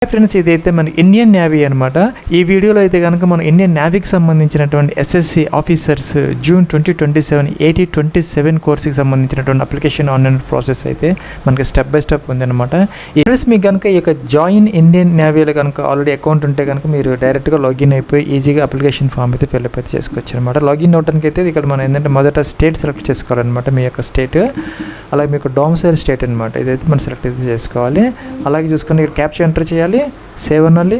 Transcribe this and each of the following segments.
Friends, ఇదైతే మన Indian navy అనమాట. ఈ వీడియోలో అయితే కనుక మనం ఇండియన్ నేవీకి సంబంధించినటువంటి ఎస్ఎస్సి ఆఫీసర్స్ జూన్ 2027 8027 కోర్సుకి సంబంధించినటువంటి అప్లికేషన్ ఆన్లైన్ ప్రాసెస్ అయితే మనకి స్టెప్ బై స్టెప్ ఉందన్నమాట. ఈ ఫ్రెండ్స్, మీకు కనుక ఈ యొక్క జాయిన్ ఇండియన్ నేవీలో కనుక ఆల్రెడీ అకౌంట్ ఉంటే కనుక మీరు డైరెక్ట్గా లాగిన్ అయిపోయి ఈజీగా అప్లికేషన్ ఫామ్ అయితే ఫిల్అప్ అయితే చేసుకోవచ్చు అనమాట. లాగిన్ అవడానికి అయితే ఇక్కడ మనం ఏంటంటే మొదట స్టేట్ సెలెక్ట్ చేసుకోవాలన్నమాట. మీ యొక్క స్టేట్, అలాగే మీకు డొమిసైల్ స్టేట్ అనమాట. ఇదైతే మనం సెలెక్ట్ అయితే చేసుకోవాలి. అలాగే చూసుకొని ఇక్కడ క్యాప్చర్ ఎంటర్ చేయాలి, సేవ్ అనాలి.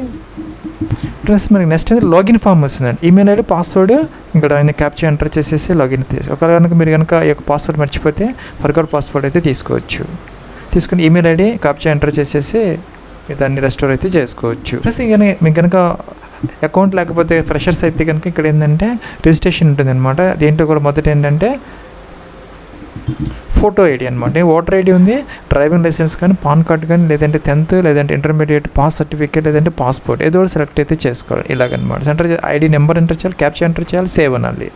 ప్లస్ మనకి నెక్స్ట్ అయితే లాగిన్ ఫామ్ వస్తుందండి. ఈమెయిల్ ఐడి, పాస్వర్డ్ ఇక్కడ క్యాప్చర్ ఎంటర్ చేసేసి లాగిన్ తీసి ఒకవేళ కనుక మీరు కనుక ఈ యొక్క పాస్వర్డ్ మర్చిపోతే ఫర్గాట్ పాస్వర్డ్ అయితే తీసుకోవచ్చు. తీసుకుని ఈమెయిల్ ఐడి క్యాప్చర్ ఎంటర్ చేసేసి దాన్ని రెస్టోర్ అయితే చేసుకోవచ్చు. ప్లస్ ఇక మీకు కనుక అకౌంట్ లేకపోతే ఫ్రెషర్స్ అయితే కనుక ఇక్కడ ఏంటంటే రిజిస్ట్రేషన్ ఉంటుంది అనమాట. దీంట్లో కూడా మొదట ఏంటంటే ఫోటో ఐడి అనమాట. ఓటర్ ఐడి ఉంది, డ్రైవింగ్ లైసెన్స్ కానీ, పాన్ కార్డ్ కానీ, లేదంటే 10th లేదంటే ఇంటర్మీడియట్ పాస్ సర్టిఫికేట్, లేదంటే పాస్పోర్ట్ ఏదో ఒకటి సెలెక్ట్ అయితే చేసుకోవాలి. ఇలాగనమాట. సెంటర్ ఐడి నెంబర్ ఎంటర్ చేయాలి, క్యాప్చర్ ఎంటర్ చేయాలి, సేవ్ అనాలి.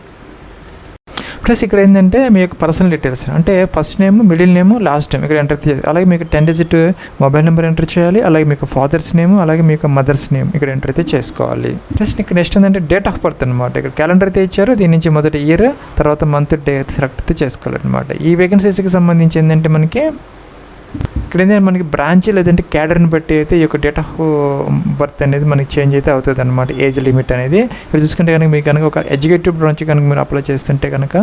ప్లస్ ఇక్కడ ఏంటంటే మీ యొక్క పర్సనల్ డీటెయిల్స్ అంటే first name, middle name, last name ఇక్కడ ఎంటర్ చేయాలి. అలాగే మీకు 10 digit మొబైల్ నెంబర్ ఎంటర్ చేయాలి. అలాగే మీకు ఫాదర్స్ నేమ్, అలాగే మీకు మదర్స్ నేమ్ ఇక్కడ ఎంటర్ అయితే చేసుకోవాలి. ప్లస్ ఇక్కడ నెక్స్ట్ ఏంటంటే డేట్ ఆఫ్ బర్త్ అనమాట. ఇక్కడ క్యాలెండర్ అయితే ఇచ్చారు. దీని నుంచి మొదటి ఇయర్, తర్వాత మంత్, డే అయితే సెలెక్ట్ అయితే చేసుకోవాలన్నమాట. ఈ వేకెన్సీస్కి సంబంధించి ఏంటంటే మనకి ఇక్కడ ఏంటంటే మనకి బ్రాంచ్ లేదంటే క్యాడర్ని బట్టి అయితే ఈ యొక్క డేట్ ఆఫ్ బర్త్ అనేది మనకి చేంజ్ అయితే అవుతుంది అనమాట. ఏజ్ లిమిట్ అనేది ఇక్కడ చూసుకుంటే కనుక మీకు కనుక ఒక ఎగ్జిక్యూటివ్ బ్రాంచ్ కనుక మీరు అప్లై చేస్తుంటే కనుక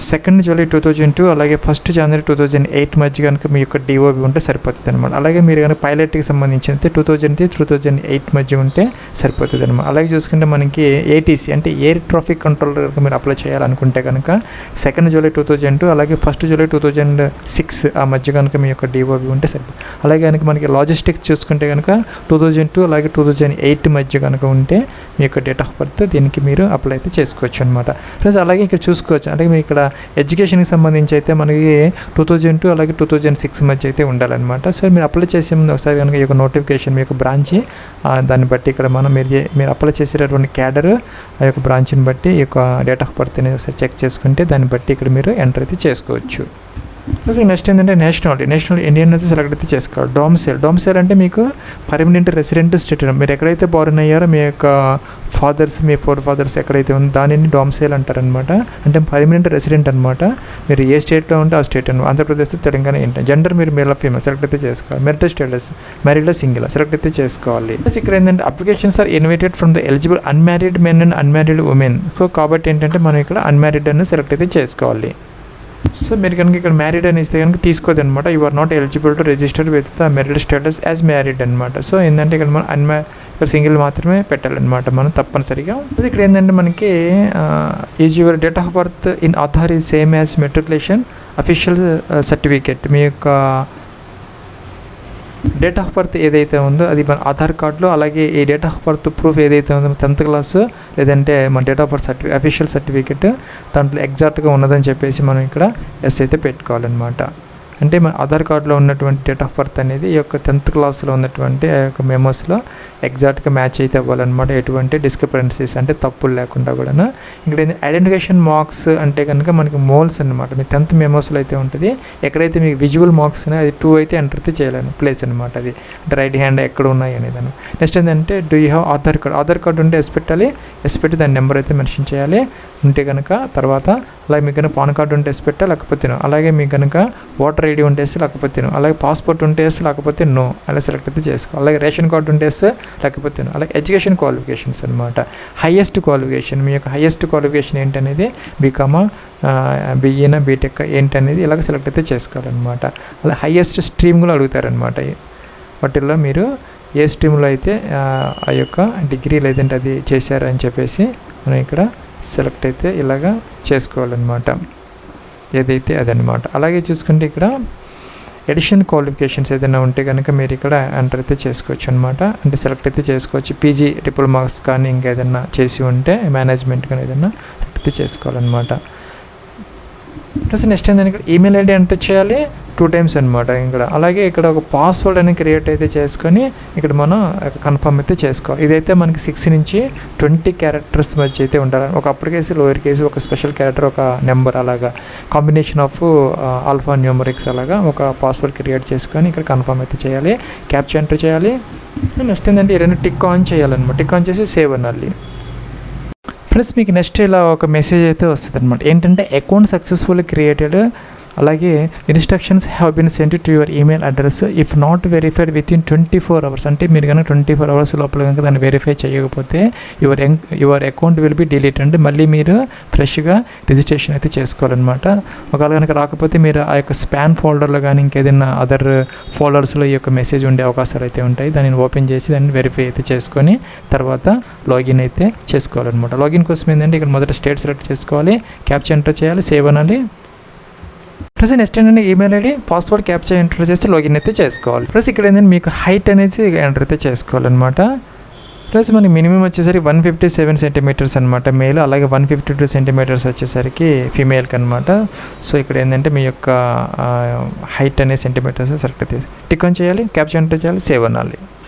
2nd July 2002 అలాగే 1st January 2008 మధ్య కనుక మీ యొక్క డిఓబి ఉంటే సరిపోతుంది అనమాట. అలాగే మీరు కనుక పైలట్కి సంబంధించి అయితే 2003-2008 మధ్య ఉంటే సరిపోతుంది అనమాట. అలాగే చూసుకుంటే మనకి ఏటీసీ అంటే ఎయిర్ ట్రాఫిక్ కంట్రోలర్ మీరు అప్లై చేయాలనుకుంటే కనుక 2nd July 2002 అలాగే 1st July 2006 ఆ మధ్య కనుక మీ యొక్క డిఓబి ఉంటే సరిపోతుంది. అలాగే కనుక మనకి లాజిస్టిక్స్ చూసుకుంటే కనుక 2002 అలాగే 2008 మధ్య కనుక ఉంటే మీ యొక్క డేట్ ఆఫ్ బర్త్ దీనికి మీరు అప్లై అయితే చేసుకోవచ్చు అనమాట. ప్లస్ అలాగే ఇక్కడ చూసుకోవచ్చు. అలాగే మీ ఇక్కడ ఎడ్యుకేషన్కి సంబంధించి అయితే మనకి 2002 అలాగే 2006 మధ్య అయితే ఉండాలన్నమాట. సో మీరు అప్లై చేసే ముందు ఒకసారి కనుక ఈ యొక్క నోటిఫికేషన్ మీ యొక్క బ్రాంచ్ దాన్ని బట్టి ఇక్కడ మనం మీరు అప్లై చేసేటటువంటి క్యాడర్ ఆ యొక్క బ్రాంచ్ని బట్టి ఈ యొక్క డేట్ ఆఫ్ బర్త్ అనేది ఒకసారి చెక్ చేసుకుంటే దాన్ని బట్టి ఇక్కడ మీరు ఎంటర్ అయితే చేసుకోవచ్చు. ప్లస్ నెక్స్ట్ ఏంటంటే నేషనల్ ఇండియన్ అయితే సెలెక్ట్ అయితే చేసుకోవాలి. డొమిసైల్ అంటే మీకు పర్మనెంట్ రెసిడెంట్ స్టేట్. మీరు ఎక్కడైతే బార్న్ అయ్యారో మీ యొక్క ఫాదర్స్, మీ ఫోర్ ఫాదర్స్ ఎక్కడైతే ఉందో దానిని డొమిసైల్ అంటారనమాట. అంటే పర్మనెంట్ రెసిడెంట్ అనమాట. మీరు ఏ స్టేట్లో ఉంటే ఆ స్టేట్ అనమాట. ఆంధ్రప్రదేశ్, తెలంగాణ ఏంటి. జెండర్ మీరు మేల్ ఫీమేల్ సెలెక్ట్ అయితే చేసుకోవాలి. Marital status married single select అయితే చేసుకోవాలి. ప్లస్ ఇక్కడ ఏంటంటే applications are invited from the eligible unmarried men and unmarried women. So కాబట్టి ఏంటంటే మనం ఇక్కడ అన్మ్యారీడ్ అని సెలెక్ట్ అయితే చేసుకోవాలి. సో మీరు కనుక ఇక్కడ మ్యారీడ్ అని ఇస్తే కనుక తీసుకోదు అనమాట. You are not eligible to register with the marital status as married అనమాట. సో ఏంటంటే ఇక్కడ మనం ఇక్కడ సింగిల్ మాత్రమే పెట్టాలన్నమాట మనం తప్పనిసరిగా. ఇక్కడ ఏంటంటే మనకి is your date of birth in Aadhaar is same as matriculation official certificate. మీ యొక్క డేట్ ఆఫ్ బర్త్ ఏదైతే ఉందో అది మన ఆధార్ కార్డులో, అలాగే ఈ డేట్ ఆఫ్ బర్త్ ప్రూఫ్ ఏదైతే ఉందో 10th క్లాస్ లేదంటే మన date of birth official certificate దాంట్లో ఎగ్జాక్ట్గా ఉన్నదని చెప్పేసి మనం ఇక్కడ ఎస్ అయితే పెట్టుకోవాలన్నమాట. అంటే మన ఆధార్ కార్డులో ఉన్నటువంటి డేట్ ఆఫ్ బర్త్ అనేది ఈ యొక్క 10th క్లాస్లో ఉన్నటువంటి ఆ యొక్క మెమోస్లో ఎగ్జాక్ట్గా మ్యాచ్ అయితే అవ్వాలన్నమాట. ఎటువంటి డిస్క్రిపెన్సీస్ అంటే తప్పులు లేకుండా కూడా. ఇక్కడ ఐడెంటిఫికేషన్ మార్క్స్ అంటే కనుక మనకి మోల్స్ అనమాట. మీ 10th మెమోస్లో అయితే ఉంటుంది. ఎక్కడైతే మీకు విజువల్ మార్క్స్ ఉన్నాయి అది 2 అయితే ఎంటర్ అయితే చేయాలని ప్లేస్ అనమాట. అది అంటే రైట్ హ్యాండ్ ఎక్కడ ఉన్నాయి అనేది. నెక్స్ట్ ఏంటంటే do you have Aadhaar card ఉంటే ఎస్ పెట్టాలి. ఎస్ పెట్టి దాని నెంబర్ అయితే మెన్షన్ చేయాలి ఉంటే కనుక. తర్వాత అలాగే మీకు కనుక పాన్ కార్డు ఉంటే ఎస్ పెట్టా లేకపోతే నో. అలాగే మీకు కనుక ఓటర్ ఐడి ఉంటే ఎస్ లేకపోతే నో. అలాగే పాస్పోర్ట్ ఉంటే ఎస్ లేకపోతే నో అలా సెలెక్ట్ అయితే చేసుకోవాలి. అలాగే రేషన్ కార్డు ఉంటే ఎస్ లేకపోతే నో. అలాగే ఎడ్యుకేషన్ క్వాలిఫికేషన్స్ అనమాట. హైయెస్ట్ క్వాలిఫికేషన్ మీ యొక్క హైయెస్ట్ క్వాలిఫికేషన్ ఏంటనేది బీకామా, బిఈనా, బీటెక్ ఏంటనేది ఇలాగ సెలెక్ట్ అయితే చేసుకోవాలన్నమాట. అలా హైయెస్ట్ స్ట్రీమ్ కూడా అడుగుతారనమాట. వాటిల్లో మీరు ఏ స్ట్రీమ్లో అయితే ఆ యొక్క డిగ్రీ లేదంటే అది చేశారని చెప్పేసి మనం ఇక్కడ సెలెక్ట్ అయితే ఇలాగా చేసుకోవాలన్నమాట. ఏదైతే అదనమాట. అలాగే చూసుకుంటే ఇక్కడ ఎడిషనల్ క్వాలిఫికేషన్స్ ఏదైనా ఉంటే కనుక మీరు ఇక్కడ ఎంటర్ అయితే చేసుకోవచ్చు అనమాట. అంటే సెలెక్ట్ అయితే చేసుకోవచ్చు. పీజీ డిప్లొమాస్ కానీ ఇంకా ఏదైనా చేసి ఉంటే మేనేజ్మెంట్ కానీ ఏదైనా సెలెక్ట్ అయితే చేసుకోవాలన్నమాట. ప్లస్ నెక్స్ట్ ఏంటంటే ఇక్కడ ఈమెయిల్ ఐడి ఎంటర్ చేయాలి 2 times అనమాట. ఇక్కడ అలాగే ఇక్కడ ఒక పాస్వర్డ్ అనేది క్రియేట్ అయితే చేసుకొని ఇక్కడ మనం కన్ఫర్మ్ అయితే చేసుకోవాలి. ఇదైతే మనకి 6 నుంచి 20 క్యారెక్టర్స్ మధ్య అయితే ఉండాలి. ఒక అప్పర్ కేసు, లోయర్ కేసు, ఒక స్పెషల్ క్యారెక్టర్, ఒక నెంబర్, అలాగా కాంబినేషన్ ఆఫ్ ఆల్ఫా న్యూమరిక్స్ అలాగా ఒక పాస్వర్డ్ క్రియేట్ చేసుకొని ఇక్కడ కన్ఫర్మ్ అయితే చేయాలి. క్యాప్చా ఎంటర్ చేయాలి. నెక్స్ట్ ఏంటంటే 2 టిక్ ఆన్ చేయాలన్నమాట. టిక్ ఆన్ చేసి సేవ్ అనాలి. ఫ్రెండ్స్ మీకు నెక్స్ట్ ఇలా ఒక మెసేజ్ అయితే వస్తుంది అనమాట. ఏంటంటే అకౌంట్ సక్సెస్ఫుల్లీ క్రియేటెడ్, అలాగే instructions have been sent to your email address if not verified within 24 hours. అంటే మీరు కనుక 24 hours లోపల కనుక దాన్ని వెరిఫై చేయకపోతే your account will be delete. అంటే మళ్ళీ మీరు ఫ్రెష్గా రిజిస్ట్రేషన్ అయితే చేసుకోవాలన్నమాట. ఒకవేళ కనుక రాకపోతే మీరు ఆ యొక్క స్పాన్ ఫోల్డర్లో కానీ ఇంకేదైనా అదర్ ఫోల్డర్స్లో ఈ యొక్క మెసేజ్ ఉండే అవకాశాలు అయితే ఉంటాయి. దాన్ని ఓపెన్ చేసి దాన్ని వెరిఫై అయితే చేసుకొని తర్వాత లాగిన్ అయితే చేసుకోవాలన్నమాట. లాగిన్ కోసం ఏంటంటే ఇక్కడ మొదట స్టేట్ సెలెక్ట్ చేసుకోవాలి, క్యాప్చా ఎంటర్ చేయాలి, సేవ్ అనాలి. ప్లస్ నెక్స్ట్ ఏంటంటే email ID, password, captcha enter చేస్తే లాగిన్ అయితే చేసుకోవాలి. ప్లస్ ఇక్కడ ఏంటంటే మీకు హైట్ అనేది ఎంటర్ అయితే చేసుకోవాలన్నమాట. ప్లస్ మనకి మినిమం వచ్చేసరికి 157 centimeters అనమాట మేల్, అలాగే 152 centimeters వచ్చేసరికి ఫీమేల్కి అనమాట. సో ఇక్కడ ఏంటంటే మీ యొక్క హైట్ అనే సెంటీమీటర్స్ సెలెక్ట్ అయితే టిక్ ఆన్ చేయాలి, క్యాప్చా ఎంటర్ చేయాలి, సేవ్ అనాలి.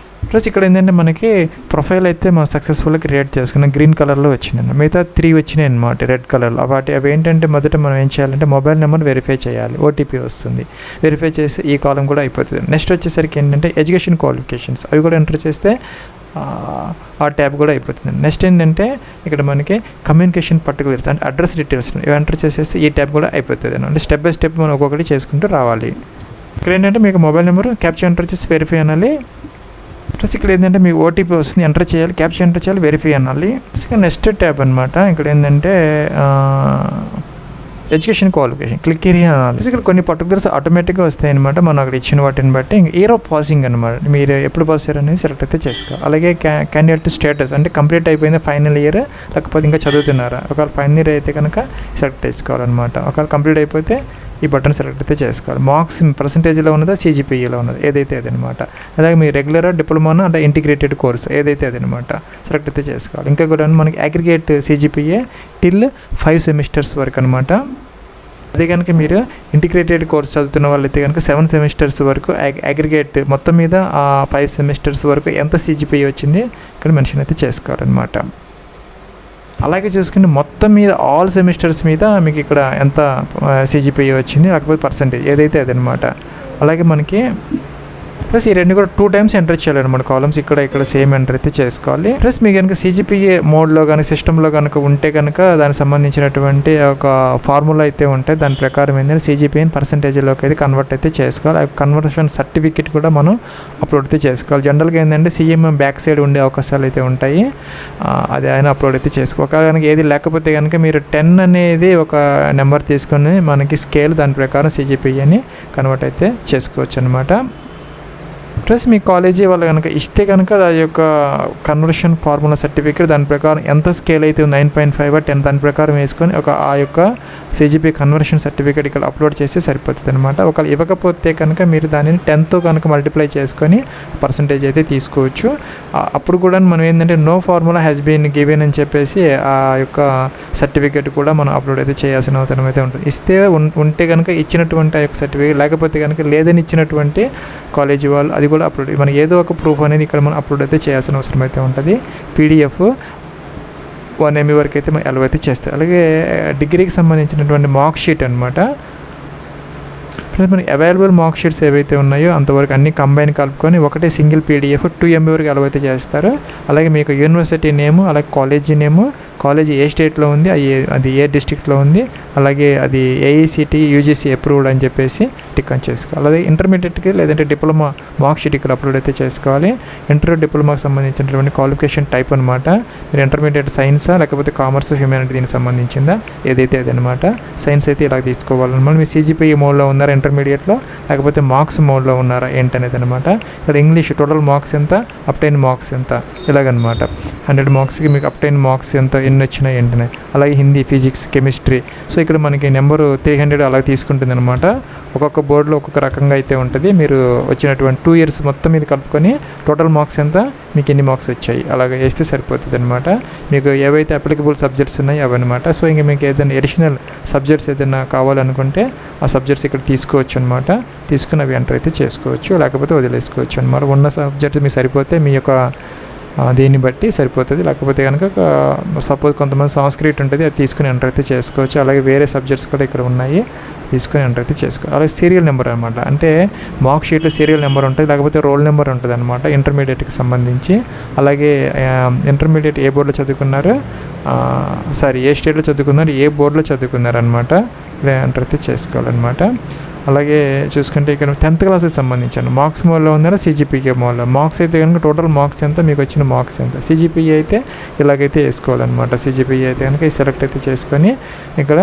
ప్లస్ ఇక్కడ ఏంటంటే మనకి ప్రొఫైల్ అయితే మనం సక్సెస్ఫుల్గా క్రియేట్ చేసుకున్నాం. గ్రీన్ కలర్లో వచ్చిందండి. మిగతా 3 వచ్చినాయి అనమాట రెడ్ కలర్లో. అవి ఏంటంటే మొదట మనం ఏం చేయాలంటే మొబైల్ నెంబర్ వెరిఫై చేయాలి, ఓటీపీ వస్తుంది. వెరిఫై చేసి ఈ కాలం కూడా అయిపోతుంది. నెక్స్ట్ వచ్చేసరికి ఏంటంటే ఎడ్యుకేషన్ క్వాలిఫికేషన్స్ అవి కూడా ఎంటర్ చేస్తే ఆ ట్యాబ్ కూడా అయిపోతుంది. నెక్స్ట్ ఏంటంటే ఇక్కడ మనకి కమ్యూనికేషన్ పర్టికులర్స్ అంటే అడ్రస్ డీటెయిల్స్ ఇవి ఎంటర్ చేసేస్తే ఈ ట్యాబ్ కూడా అయిపోతుంది. అంటే స్టెప్ బై స్టెప్ మనం ఒక్కొక్కటి చేసుకుంటూ రావాలి. ఇక్కడ ఏంటంటే మీకు మొబైల్ నెంబర్ క్యాప్చా ఎంటర్ చేసి వెరిఫై అనాలి. ప్లస్ ఇక్కడ ఏంటంటే మీకు ఓటీపీ వస్తుంది, ఎంటర్ చేయాలి, క్యాప్చా ఎంటర్ చేయాలి, వెరిఫై అనాలి. ప్లస్ ఇక్కడ నెక్స్ట్ ట్యాబ్ అనమాట. ఇక్కడ ఏంటంటే ఎడ్యుకేషన్ క్వాలిఫికేషన్ క్లిక్ ఏరియా అనాలి. ఇక్కడ కొన్ని పర్టికులర్స్ ఆటోమేటిక్గా వస్తాయి అనమాట. మనం అక్కడ ఇచ్చిన వాటిని బట్టి ఇంకా ఇయర్ ఆఫ్ పాసింగ్ అనమాట. మీరు ఎప్పుడు పాస్ అయ్యారు అనేది సెలెక్ట్ అయితే చేసుకోవాలి. అలాగే క్యాండిడేట్ స్టేటస్ అంటే కంప్లీట్ అయిపోయింది ఫైనల్ ఇయర్, లేకపోతే ఇంకా చదువుతున్నారా. ఒకవేళ ఫైనల్ ఇయర్ అయితే కనుక సెలెక్ట్ చేసుకోవాలన్నమాట. ఒకవేళ కంప్లీట్ అయిపోతే ఈ బటన్ సెలెక్ట్ అయితే చేసుకోవాలి. మార్క్స్ పర్సంటేజ్లో ఉన్నదా, CGPAలో ఉన్నది, ఏదైతే అదనమాట. అలాగే మీ రెగ్యులర్, డిప్లొమానా అంటే ఇంటిగ్రేటెడ్ కోర్స్ ఏదైతే అదనమాట సెలెక్ట్ అయితే చేసుకోవాలి. ఇంకా కూడా మనకి అగ్రిగేట్ CGPA టిల్ 5 semesters వరకు అనమాట. అదే కనుక మీరు ఇంటిగ్రేటెడ్ కోర్స్ చదువుతున్న వాళ్ళైతే కనుక 7 semesters వరకు అగ్రిగేట్ మొత్తం మీద 5 semesters వరకు ఎంత CGPA వచ్చింది ఇక్కడ మెన్షన్ అయితే చేసుకోవాలన్నమాట. అలాగే చూసుకుంటే మొత్తం మీద ఆల్ సెమిస్టర్స్ మీద మీకు ఇక్కడ ఎంత CGPA వచ్చింది, లేకపోతే పర్సంటేజ్ ఏదైతే అదనమాట. అలాగే మనకి ప్లస్ ఈ 2 కూడా 2 times ఎంటర్ చేయాలన్నమాట. కాలమ్స్ ఇక్కడ సేమ్ ఎంటర్ అయితే చేసుకోవాలి. ప్లస్ మీకు కనుక CGPA మోడ్లో కానీ సిస్టంలో కనుక ఉంటే కనుక దానికి సంబంధించినటువంటి ఒక ఫార్ములా అయితే ఉంటాయి. దాని ప్రకారం ఏంటంటే CGPAని పర్సంటేజ్లోకి అయితే కన్వర్ట్ అయితే చేసుకోవాలి. ఆ కన్వర్షన్ సర్టిఫికేట్ కూడా మనం అప్లోడ్ అయితే చేసుకోవాలి. జనరల్గా ఏంటంటే CMM బ్యాక్ సైడ్ ఉండే అవకాశాలు అయితే ఉంటాయి. అది ఆయన అప్లోడ్ అయితే చేసుకోవాలి. కనుక ఏది లేకపోతే కనుక మీరు 10 అనేది ఒక నెంబర్ తీసుకొని మనకి స్కేల్ దాని ప్రకారం CGPAని కన్వర్ట్ అయితే చేసుకోవచ్చు అనమాట. ప్లస్ మీ కాలేజీ వాళ్ళు కనుక ఇస్తే కనుక ఆ యొక్క కన్వర్షన్ ఫార్ములా సర్టిఫికేట్ దాని ప్రకారం ఎంత స్కేల్ అయితే 9.5 10 దాని ప్రకారం వేసుకొని ఆ యొక్క CGPA కన్వర్షన్ సర్టిఫికేట్ ఇక్కడ అప్లోడ్ చేస్తే సరిపోతుంది అనమాట. ఒకవేళ ఇవ్వకపోతే కనుక మీరు దానిని 10తో కనుక మల్టిప్లై చేసుకొని పర్సంటేజ్ అయితే తీసుకోవచ్చు. అప్పుడు కూడా మనం ఏంటంటే no formula has been given అని చెప్పేసి ఆ యొక్క సర్టిఫికేట్ కూడా మనం అప్లోడ్ అయితే చేయాల్సిన అవసరం అయితే ఉంటుంది. ఇస్తే ఉంటే కనుక ఇచ్చినటువంటి ఆ యొక్క సర్టిఫికేట్, లేకపోతే కనుక లేదని ఇచ్చినటువంటి కాలేజీ వాళ్ళు అది కూడా అప్లోడ్ మనం ఏదో ఒక ప్రూఫ్ అనేది ఇక్కడ మనం అప్లోడ్ అయితే చేయాల్సిన అవసరం అయితే ఉంటుంది. PDF 1 MB వరకు అయితే మనం అలౌ అయితే చేస్తాం. అలాగే డిగ్రీకి సంబంధించినటువంటి మార్క్ షీట్ అనమాట. ఫ్రెండ్స్ మనకి అవైలబుల్ మార్క్ షీట్స్ ఏవైతే ఉన్నాయో అంతవరకు అన్ని కంబైన్ కలుపుకొని ఒకటే సింగిల్ PDF 2 MB వరకు అలౌ అయితే చేస్తారు. అలాగే మీకు యూనివర్సిటీ నేము, అలాగే కాలేజీ నేము, కాలేజీ ఏ స్టేట్లో ఉంది, అది ఏ డిస్ట్రిక్ట్లో ఉంది, అలాగే అది AICT UGC అప్రూవ్డ్ అని చెప్పేసి టిక్ ఆన్ చేసుకోవాలి. అలాగే ఇంటర్మీడియట్కి లేదంటే డిప్లొమా మార్క్ షీట్ ఇక్కడ అప్లోడ్ అయితే చేసుకోవాలి. ఇంటర్ డిప్లొమాకి సంబంధించినటువంటి క్వాలిఫికేషన్ టైప్ అనమాట. మీరు ఇంటర్మీడియట్ సైన్సా లేకపోతే కామర్స్, హ్యూమానిటీ దీనికి సంబంధించిందా ఏదైతే అదనమాట. సైన్స్ అయితే ఇలా తీసుకోవాలన్నమాట. మీ CGPA మోడ్లో ఉన్నారా ఇంటర్మీడియట్లో, లేకపోతే మార్క్స్ మోడ్లో ఉన్నారా ఏంటనేది అనమాట. ఇక్కడ ఇంగ్లీష్ టోటల్ మార్క్స్ ఎంత, అప్టైన్ మార్క్స్ ఎంత, ఇలాగనమాట. 100 మార్క్స్కి మీకు అప్టైన్ మార్క్స్ ఎంత, ఎన్ని వచ్చినాయి ఏంటనే. అలాగే హిందీ, ఫిజిక్స్, కెమిస్ట్రీ. సో ఇక్కడ మనకి నెంబరు 300 అలా తీసుకుంటుంది అనమాట. ఒక్కొక్క బోర్డులో ఒక్కొక్క రకంగా అయితే ఉంటుంది. మీరు వచ్చినటువంటి 2 ఇయర్స్ మొత్తం మీద కలుపుకొని టోటల్ మార్క్స్ ఎంత, మీకు ఎన్ని మార్క్స్ వచ్చాయి అలాగే వేస్తే సరిపోతుంది అనమాట. మీకు ఏవైతే అప్లికబుల్ సబ్జెక్ట్స్ ఉన్నాయో అవన్నమాట. సో ఇంకా మీకు ఏదైనా అడిషనల్ సబ్జెక్ట్స్ ఏదైనా కావాలనుకుంటే ఆ సబ్జెక్ట్స్ ఇక్కడ తీసుకోవచ్చు అనమాట. తీసుకుని అవి ఎంటర్ అయితే చేసుకోవచ్చు, లేకపోతే వదిలేసుకోవచ్చు అనమాట. ఉన్న సబ్జెక్ట్స్ మీకు సరిపోతే మీ యొక్క దీన్ని బట్టి సరిపోతుంది. లేకపోతే కనుక సపోజ్ కొంతమంది సంస్కృతి ఉంటుంది, అది తీసుకుని ఎంటర్ అయితే చేసుకోవచ్చు. అలాగే వేరే సబ్జెక్ట్స్ కూడా ఇక్కడ ఉన్నాయి, తీసుకుని ఎంటర్ అయితే చేసుకోవాలి. అలాగే సీరియల్ నెంబర్ అనమాట. అంటే మార్క్ షీట్లో సీరియల్ నెంబర్ ఉంటుంది, లేకపోతే రోల్ నెంబర్ ఉంటుంది అనమాట ఇంటర్మీడియట్కి సంబంధించి. అలాగే ఇంటర్మీడియట్ ఏ బోర్డులో చదువుకున్నారు, ఏ స్టేట్లో చదువుకున్నారు, ఏ బోర్డులో చదువుకున్నారు అనమాట. ఇలా ఎంటర్ అయితే చేసుకోవాలన్నమాట. అలాగే చూసుకుంటే ఇక్కడ 10th క్లాస్కి సంబంధించిన మార్క్స్ మోడ్లో ఉన్నారా, సిజిపిఏ మోడ్లో. మార్క్స్ అయితే కనుక టోటల్ మార్క్స్ ఎంత, మీకు వచ్చిన మార్క్స్ ఎంత. సిజిపిఏ అయితే ఇలాగైతే వేసుకోవాలన్నమాట. సిజిపిఏ అయితే కనుక సెలెక్ట్ అయితే చేసుకొని ఇక్కడ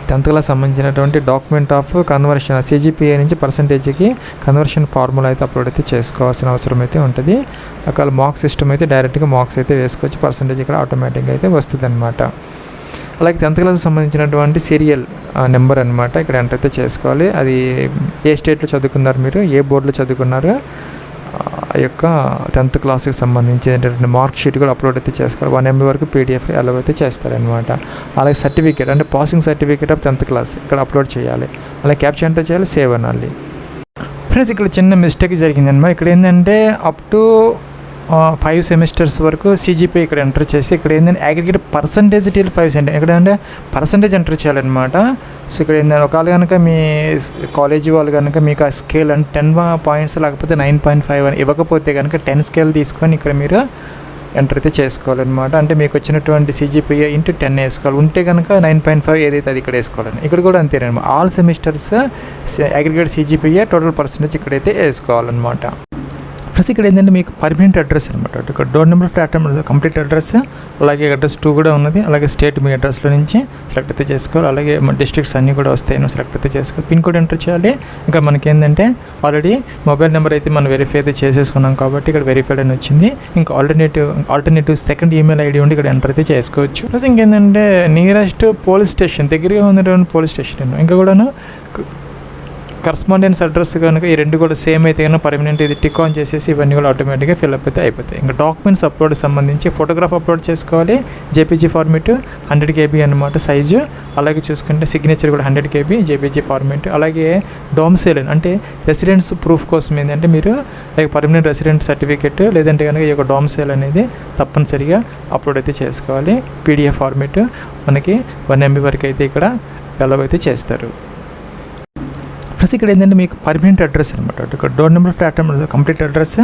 10th క్లాస్ సంబంధించినటువంటి డాక్యుమెంట్ ఆఫ్ కన్వర్షన్ సిజిపిఏ నుంచి పర్సంటేజ్కి కన్వర్షన్ ఫార్ములా అయితే అప్లోడ్ అయితే చేసుకోవాల్సిన అవసరం అయితే ఉంటుంది. ఒకవేళ మార్క్స్ సిస్టమ్ అయితే డైరెక్ట్గా మార్క్స్ అయితే వేసుకోవచ్చు, పర్సంటేజ్ ఇక్కడ ఆటోమేటిక్గా అయితే వస్తుంది అనమాట. అలాగే 10th క్లాస్కి సంబంధించినటువంటి సీరియల్ నెంబర్ అనమాట. ఇక్కడ ఎంటర్ అయితే చేసుకోవాలి. అది ఏ స్టేట్లో చదువుకున్నారు, మీరు ఏ బోర్డులో చదువుకున్నారు, ఆ యొక్క 10th క్లాస్కి సంబంధించి మార్క్ షీట్ కూడా అప్లోడ్ అయితే చేసుకోవాలి. 1 MB వరకు PDF అలౌ అయితే చేస్తారనమాట. అలాగే సర్టిఫికేట్ అంటే passing certificate of 10th class ఇక్కడ అప్లోడ్ చేయాలి. అలాగే క్యాప్చర్ ఎంటర్ చేయాలి, సేవ్ అనాలి. ఫ్రెండ్స్ ఇక్కడ చిన్న మిస్టేక్ జరిగిందన్నమాట. ఇక్కడ ఏంటంటే అప్ టు 5 సెమిస్టర్స్ వరకు సిజిపిఏ ఇక్కడ ఎంటర్ చేసి ఇక్కడ ఏంటంటే అగ్రిగేట్ పర్సంటేజ్ టిల్ 5 ఇక్కడ అంటే పర్సంటేజ్ ఎంటర్ చేయాలన్నమాట. సో ఇక్కడ ఏంటంటే ఒకవేళ కనుక మీ కాలేజీ వాళ్ళు కనుక మీకు ఆ స్కేల్ అంటే 10 పాయింట్స్ లేకపోతే 9.5 అని ఇవ్వకపోతే కనుక 10 స్కేల్ తీసుకొని ఇక్కడ మీరు ఎంటర్ అయితే చేసుకోవాలన్నమాట. అంటే మీకు వచ్చినటువంటి సిజిపిఏ ఇంటూ 10 వేసుకోవాలి. ఉంటే కనుక 9.5 ఏదైతే అది ఇక్కడ వేసుకోవాలని. ఇక్కడ కూడా అంతేనమాట. All semesters aggregate CGPA total percentage ఇక్కడైతే వేసుకోవాలన్నమాట. ప్లస్ ఇక్కడ ఏంటంటే మీకు పర్మనెంట్ అడ్రస్ అనమాట. ఇక్కడ door number, flat number, complete address, అలాగే అడ్రస్ 2 కూడా ఉన్నది. అలాగే స్టేట్ మీ అడ్రస్లో నుంచి సెలెక్ట్ అయితే చేసుకోవాలి. అలాగే మన డిస్ట్రిక్ట్స్ అన్నీ కూడా వస్తాయి, సెలెక్ట్ అయితే చేసుకోవాలి. పిన్ కోడ్ ఎంటర్ చేయాలి. ఇంకా మనకి ఏంటంటే ఆల్రెడీ మొబైల్ నెంబర్ అయితే మనం వెరిఫై అయితే చేసేసుకున్నాం కాబట్టి ఇక్కడ వెరిఫైడ్ అని వచ్చింది. ఇంకా ఆల్టర్నేటివ్ సెకండ్ ఈమెయిల్ ఐడి ఉండి ఇక్కడ ఎంటర్ అయితే చేసుకోవచ్చు. ప్లస్ ఇంకేంటంటే నియరెస్ట్ పోలీస్ స్టేషన్, దగ్గరగా ఉన్నటువంటి పోలీస్ స్టేషన్ ఇంకా కూడాను కరస్పాండెన్స్ అడ్రస్ కనుక ఈ 2 కూడా సేమ్ అయితే కనుక పర్మనెంట్ ఇది టిక్ ఆన్ చేసేసి ఇవన్నీ కూడా ఆటోమేటిక్గా ఫిల్అప్ అయితే అయిపోతాయి. ఇంకా డాక్యుమెంట్స్ అప్లోడ్ సంబంధించి ఫోటోగ్రాఫ్ అప్లోడ్ చేసుకోవాలి. జేపీజీ ఫార్మేట్ 100 KB అనమాట సైజు. అలాగే చూసుకుంటే సిగ్నేచర్ కూడా 100 KB జేపీజీ ఫార్మేట్. అలాగే డొమిసైల్ అంటే రెసిడెన్స్ ప్రూఫ్ కోసం ఏంటంటే మీరు లైక్ పర్మనెంట్ రెసిడెంట్ సర్టిఫికేట్ లేదంటే కనుక ఈ యొక్క డొమిసైల్ అనేది తప్పనిసరిగా అప్లోడ్ అయితే చేసుకోవాలి. PDF ఫార్మేట్ మనకి 1 MB వరకు అయితే ఇక్కడ అలౌ అయితే చేస్తారు. ప్లస్ ఇక్కడ ఏంటంటే మీకు పర్మనెంట్ అడ్రస్ అనమాట. ఇక్కడ door number, flat number, complete address,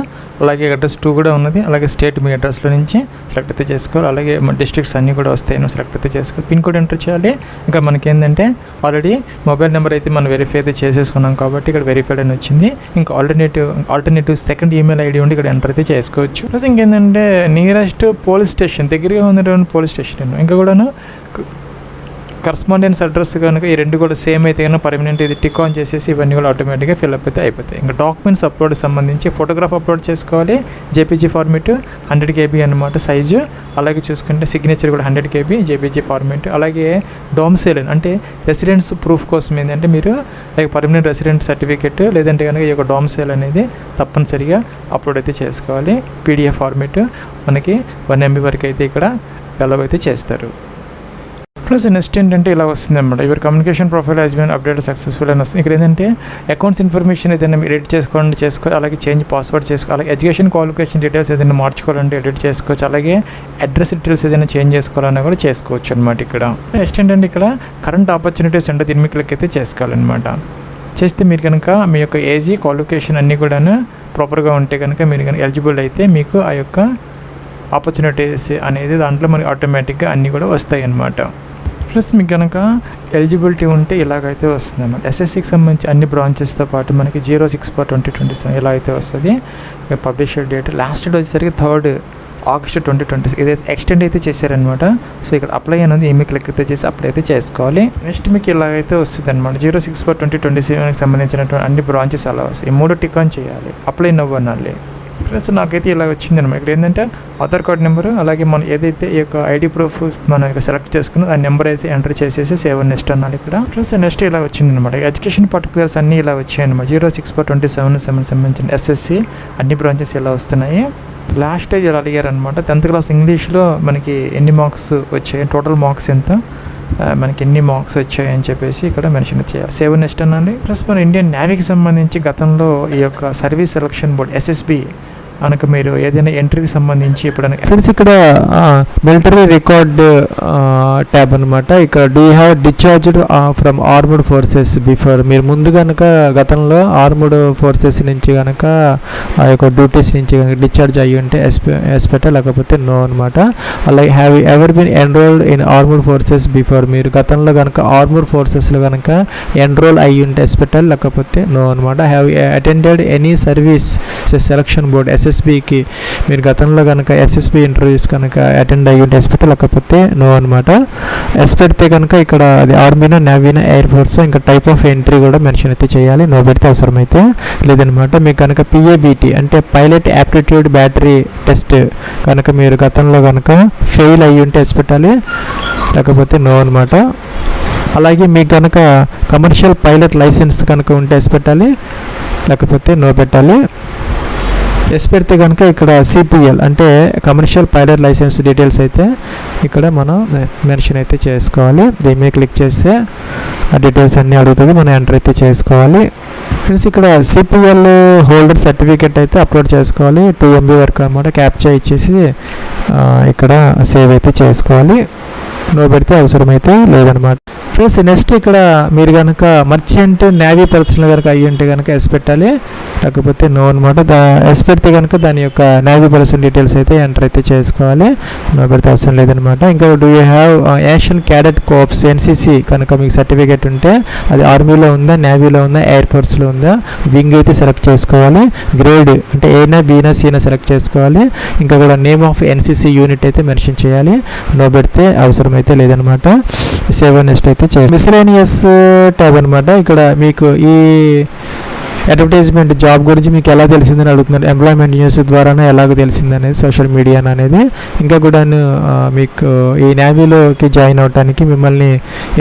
అలాగే అడ్రస్ 2 కూడా ఉన్నది. అలాగే స్టేట్ మీ అడ్రస్లో నుంచి సెలెక్ట్ అయితే చేసుకోవాలి. అలాగే మన డిస్ట్రిక్ట్స్ అన్నీ కూడా వస్తాయి, సెలెక్ట్ అయితే చేసుకోవాలి. పిన్ కోడ్ ఎంటర్ చేయాలి. ఇంకా మనకి ఏంటంటే ఆల్రెడీ మొబైల్ నెంబర్ అయితే మనం వెరిఫై అయితే చేసేసుకున్నాం కాబట్టి ఇక్కడ వెరిఫైడ్ అని వచ్చింది. ఇంకా ఆల్టర్నేటివ్ సెకండ్ ఈమెయిల్ ఐడి ఉండి ఇక్కడ ఎంటర్ అయితే చేసుకోవచ్చు. ప్లస్ ఇంకేంటంటే నియరెస్ట్ పోలీస్ స్టేషన్, దగ్గరగా ఉన్నటువంటి పోలీస్ స్టేషన్ ఇంకా కూడాను కరస్పాండెన్స్ అడ్రస్ కనుక ఈ 2 కూడా సేమ్ అయితే కనుక పర్మనెంట్ ఇది టిక్ ఆన్ చేసేసి ఇవన్నీ కూడా ఆటోమేటిక్గా ఫిల్అప్ అయితే అయిపోతాయి. ఇంకా డాక్యుమెంట్స్ అప్లోడ్ సంబంధించి ఫోటోగ్రాఫ్ అప్లోడ్ చేసుకోవాలి. జేపీజీ ఫార్మేట్ 100 KB అనమాట సైజు. అలాగే చూసుకుంటే సిగ్నేచర్ కూడా 100 KB జేపీజీ ఫార్మేట్. అలాగే డొమిసైల్ అంటే రెసిడెన్స్ ప్రూఫ్ కోసం ఏంటంటే మీరు లైక్ పర్మనెంట్ రెసిడెంట్ సర్టిఫికేట్ లేదంటే కనుక ఈ యొక్క డొమిసైల్ అనేది తప్పనిసరిగా అప్లోడ్ అయితే చేసుకోవాలి. PDF ఫార్మేట్ మనకి 1 MB వరకు అయితే ఇక్కడ అలౌ అయితే చేస్తారు. ప్లస్ నెక్స్ట్ ఏంటంటే ఇలా వస్తుంది అనమాట. Your communication profile has been update successful అని వస్తుంది. ఇక్కడ ఏంటంటే అకౌంట్స్ ఇన్ఫర్మేషన్ ఏదైనా మీరు ఎడిట్ చేసుకోవాలి. అలాగే చేంజ్ పాస్వర్డ్ చేసుకోవాలి. అలాగే ఎడ్యుకేషన్ క్వాలిఫికేషన్ డీటెయిల్స్ ఏదైనా మార్చుకోవాలంటే ఎడిట్ చేసుకోవచ్చు. అలాగే అడ్రస్ డీటెయిల్స్ ఏదైనా చేంజ్ చేసుకోవాలన్నా కూడా చేసుకోవచ్చు అనమాట. ఇక్కడ నెక్స్ట్ ఏంటంటే ఇక్కడ కరెంట్ ఆపర్చునిటీస్ అంటే దీని మీకు అయితే చేసుకోవాలన్నమాట. చేస్తే మీరు కనుక మీ యొక్క ఏజ్, క్వాలిఫికేషన్ అన్నీ కూడా ప్రాపర్గా ఉంటే కనుక మీరు కనుక ఎలిజిబుల్ అయితే మీకు ఆ యొక్క ఆపర్చునిటీస్ అనేది దాంట్లో మనకి ఆటోమేటిక్గా అన్నీ కూడా వస్తాయి అన్నమాట. ప్లస్ మీకు కనుక ఎలిజిబిలిటీ ఉంటే ఇలాగైతే వస్తుంది అన్నమాట. SSCకి సంబంధించి అన్ని బ్రాంచెస్తో పాటు మనకి 06/2027 ఇలా అయితే వస్తుంది. పబ్లిషర్ డేట్ లాస్ట్ డేట్ వచ్చేసరికి 3rd ఆగస్ట్ 2026 ఇదైతే ఎక్స్టెండ్ అయితే చేశారనమాట. సో ఇక్కడ అప్లై అనేది ఏమి క్లిక్ అయితే చేసి అప్లై అయితే చేసుకోవాలి. నెక్స్ట్ మీకు ఇలాగైతే వస్తుంది అనమాట. 06/2027కి సంబంధించినటువంటి అన్ని బ్రాంచెస్ అలా వస్తాయి. 3 టిక్ ఆన్ చేయాలి, అప్లై నవ్వు అనాలి. ఫ్రెండ్స్ నాకైతే ఇలా వచ్చింది అనమాట. ఇక్కడ ఏంటంటే ఆధార్ కార్డ్ నెంబరు, అలాగే మనం ఏదైతే ఈ యొక్క ఐడి ప్రూఫ్ మనం ఇక్కడ సెలెక్ట్ చేసుకుని ఆ నెంబర్ అయితే ఎంటర్ చేసేసి సేవ్ నెక్స్ట్ అన్నాను ఇక్కడ. ఫ్రెండ్స్ నెక్స్ట్ ఇలా వచ్చింది అనమాట. ఎడ్యుకేషన్ పర్టికులర్స్ అన్నీ ఇలా వచ్చాయి అనమాట. 06/27 సంబంధించిన ఎస్ఎస్సి అన్ని బ్రాంచెస్ ఇలా వస్తున్నాయి. లాస్ట్ స్టేజ్ ఇలా అడిగారనమాట. 10th క్లాస్ ఇంగ్లీష్లో మనకి ఎన్ని మార్క్స్ వచ్చాయి, టోటల్ మార్క్స్ ఎంత, మనకి ఎన్ని మార్క్స్ వచ్చాయి అని చెప్పేసి ఇక్కడ మెన్షన్ చేయాలి. సేవ్ నెక్స్ట్ అనండి. ప్లస్ మన ఇండియన్ నేవీకి సంబంధించి గతంలో ఈ యొక్క సర్వీస్ సెలక్షన్ బోర్డ్ ఎస్ఎస్బి కనుక మీరు ఏదైనా ఎంట్రీకి సంబంధించి ఎప్పుడైనా ఫ్రెండ్స్ ఇక్కడ మిలిటరీ రికార్డ్ ట్యాబ్ అనమాట. ఇక్కడ do you have discharged from armed forces before, మీరు ముందు కనుక గతంలో ఆర్మ్డ్ ఫోర్సెస్ నుంచి కనుక ఆ యొక్క డ్యూటీస్ నుంచి కనుక డిశ్చార్జ్ అయ్యి ఉంటే ఎస్పెక్ట్, లేకపోతే నో అనమాట. అలాగే have you ever been enrolled in armed forces before, మీరు గతంలో కనుక ఆర్మ్డ్ ఫోర్సెస్లో కనుక ఎన్రోల్ అయ్యి ఉంటే ఎస్పెక్ట్, లేకపోతే నో అనమాట. Have you attended any service selection board ఎస్ఎస్బికి, మీరు గతంలో కనుక ఎస్ఎస్బి ఇంటర్వ్యూస్ కనుక అటెండ్ అయ్యి ఉంటే ఎస్పెక్ట్, లేకపోతే నో అనమాట. ఎస్ పెడితే కనుక ఇక్కడ అది ఆర్మీనా, నేవీనా, ఎయిర్ ఫోర్స్, ఇంకా టైప్ ఆఫ్ ఎంట్రీ కూడా మెన్షన్ అయితే చేయాలి. నో పెడితే అవసరమైతే లేదనమాట. మీకు కనుక పిఏబిటి అంటే పైలట్ యాప్టిట్యూడ్ బ్యాటరీ టెస్ట్ కనుక మీరు గతంలో కనుక ఫెయిల్ అయ్యి ఉంటే ఎస్ పెట్టాలి, లేకపోతే నో అనమాట. అలాగే మీకు కనుక కమర్షియల్ పైలట్ లైసెన్స్ కనుక ఉంటే ఎస్ పెట్టాలి, లేకపోతే నో పెట్టాలి. ఎస్ పెడితే కనుక ఇక్కడ సిపిఎల్ అంటే కమర్షియల్ పైలట్ లైసెన్స్ డీటెయిల్స్ అయితే ఇక్కడ మనం మెన్షన్ అయితే చేసుకోవాలి. దీని మీద క్లిక్ చేస్తే ఆ డీటెయిల్స్ అన్నీ అడుగుతుంది, మనం ఎంటర్ అయితే చేసుకోవాలి. ఫ్రెండ్స్ ఇక్కడ సిపిఎల్ హోల్డర్ సర్టిఫికేట్ అయితే అప్లోడ్ చేసుకోవాలి. 2 MB వరకు అనమాట. క్యాప్చా ఇచ్చేసి ఇక్కడ సేవ్ అయితే చేసుకోవాలి. నో పెడితే అవసరమైతే లేదనమాట. ఫ్రెండ్స్ నెక్స్ట్ ఇక్కడ మీరు కనుక మర్చెంట్ నేవీ పర్సనల్ కనుక అయ్యి ఉంటే కనుక ఎస్ పెట్టాలి, లేకపోతే నో అనమాట. ఎస్ పెడితే కనుక దాని యొక్క నేవీ పర్సన్ డీటెయిల్స్ అయితే ఎంటర్ అయితే చేసుకోవాలి. నో పెడితే అవసరం లేదనమాట. ఇంకా do you have Asian cadet corps NCC కనుక మీకు సర్టిఫికేట్ ఉంటే అది ఆర్మీలో ఉందా, నేవీలో ఉందా, ఎయిర్ ఫోర్స్లో ఉందా, వింగ్ అయితే సెలెక్ట్ చేసుకోవాలి. గ్రేడ్ అంటే ఏనా, బీనా, సీనా సెలెక్ట్ చేసుకోవాలి. ఇంకా కూడా నేమ్ ఆఫ్ ఎన్సిసి యూనిట్ అయితే మెన్షన్ చేయాలి. నో పెడితే అవసరం అయితే లేదనమాట. సేవ్ నెక్స్ట్ అయితే మిస్లేనియస్ ట్యాబ్ అనమాట. ఇక్కడ మీకు ఈ అడ్వర్టైజ్మెంట్ జాబ్ గురించి మీకు ఎలా తెలిసిందని అడుగుతున్నారు. ఎంప్లాయ్మెంట్ న్యూస్ ద్వారానే ఎలాగో తెలిసిందనేది, సోషల్ మీడియా అనేది. ఇంకా కూడా మీకు ఈ నేవీలోకి జాయిన్ అవడానికి మిమ్మల్ని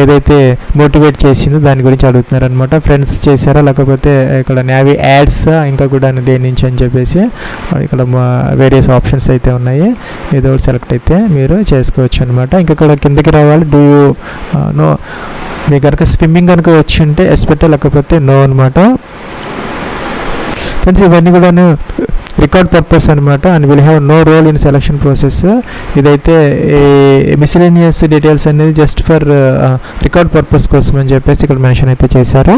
ఏదైతే మోటివేట్ చేసిందో దాని గురించి అడుగుతున్నారు అనమాట. ఫ్రెండ్స్ చేశారా, లేకపోతే ఇక్కడ నేవీ యాడ్స్, ఇంకా కూడా దేని నుంచి అని చెప్పేసి ఇక్కడ వేరియస్ ఆప్షన్స్ అయితే ఉన్నాయి. ఏదో ఒకటి సెలెక్ట్ అయితే మీరు చేసుకోవచ్చు అనమాట. ఇంకా కూడా కిందకి రావాలి. డూ యూ నో, మీకు కనుక స్విమ్మింగ్ కనుక వచ్చి ఉంటే ఎస్ పెట్టే, లేకపోతే నో అనమాట. ఫ్రెండ్స్ ఇవన్నీ కూడా రికార్డ్ పర్పస్ అనమాట. And will have no role in selection process. ఇదైతే మిస్లేనియస్ డీటెయిల్స్ అనేది జస్ట్ ఫర్ రికార్డ్ పర్పస్ కోసం అని చెప్పేసి ఇక్కడ మెన్షన్ అయితే చేశారు.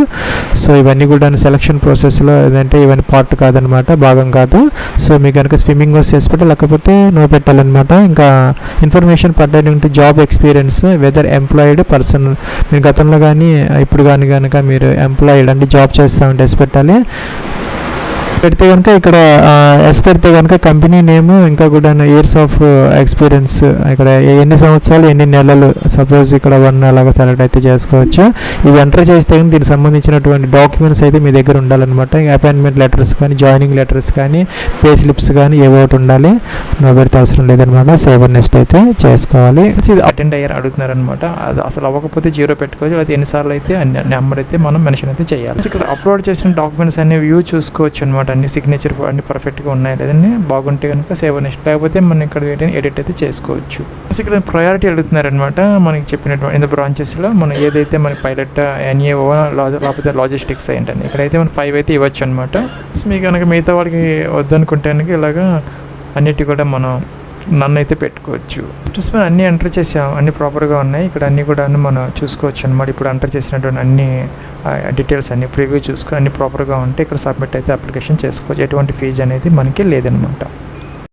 సో ఇవన్నీ కూడా సెలక్షన్ ప్రాసెస్లో ఏదంటే ఇవన్నీ పార్ట్ కాదనమాట, భాగం కాదు. సో మీకు కనుక స్విమ్మింగ్ వస్తే చేసి పెట్టాలి, లేకపోతే నో పెట్టాలన్నమాట. ఇంకా information pertaining to job experience whether employed person, మీరు గతంలో కానీ ఇప్పుడు కానీ కనుక మీరు ఎంప్లాయిడ్ అంటే జాబ్ చేస్తూ ఉంటే వేసి పెట్టాలి. పెడితే కనుక ఇక్కడ ఎస్ పెడితే కనుక కంపెనీ నేమ్, ఇంకా కూడా ఇయర్స్ ఆఫ్ ఎక్స్పీరియన్స్, ఇక్కడ ఎన్ని సంవత్సరాలు ఎన్ని నెలలు, సపోజ్ ఇక్కడ 1 అలాగా సెలెక్ట్ అయితే చేసుకోవచ్చు. ఇవి ఎంటర్ చేస్తే కానీ దీనికి సంబంధించినటువంటి డాక్యుమెంట్స్ అయితే మీ దగ్గర ఉండాలన్నమాట. ఇంకా అపాయింట్మెంట్ లెటర్స్ కానీ, జాయినింగ్ లెటర్స్ కానీ, పే స్లిప్స్ కానీ ఏవో ఒకటి ఉండాలి. నో పెడితే అవసరం లేదనమాట. సేవ్ నెక్స్ట్ అయితే చేసుకోవాలి. ఇది అటెండ్ అయ్యారు అడుగుతున్నారనమాట. అది అసలు అవ్వకపోతే 0 పెట్టుకోవచ్చు. అది ఎన్నిసార్లు అయితే నెంబర్ అయితే మనం మెన్షన్ అయితే చేయాలి. ఇక్కడ అప్లోడ్ చేసిన డాక్యుమెంట్స్ అన్ని వ్యూ చూసుకోవచ్చు అనమాట. అన్ని సిగ్నేచర్ అన్ని పర్ఫెక్ట్గా ఉన్నాయి లేదండి, బాగుంటే కనుక సేవ్ నెక్స్ట్, లేకపోతే మనం ఇక్కడ ఎడిట్ అయితే చేసుకోవచ్చు. ఇక్కడ ప్రయారిటీ అడుగుతున్నారనమాట. మనకి చెప్పినటువంటి ఇంత బ్రాంచెస్లో మనం ఏదైతే మన పైలట్, ఎన్ఏఓ, లేకపోతే లాజిస్టిక్స్ ఏంటండి, ఇక్కడైతే మనం 5 అయితే ఇవ్వచ్చు అనమాట. మీకు కనుక మిగతా వాళ్ళకి వద్దనుకుంటే కనుక ఇలాగా అన్నిటి కూడా మనం నన్ను అయితే పెట్టుకోవచ్చు. జస్ట్ మనం అన్నీ ఎంటర్ చేసాం, అన్నీ ప్రాపర్గా ఉన్నాయి. ఇక్కడ అన్నీ కూడా మనం చూసుకోవచ్చు అనమాట. ఇప్పుడు ఎంటర్ చేసినటువంటి అన్ని డీటెయిల్స్ అన్ని ప్రివ్యూ చూసుకొని అన్ని ప్రాపర్గా ఉంటే ఇక్కడ సబ్మిట్ అయితే అప్లికేషన్ చేసుకోవచ్చు. ఎటువంటి ఫీజు అనేది మనకి లేదనమాట.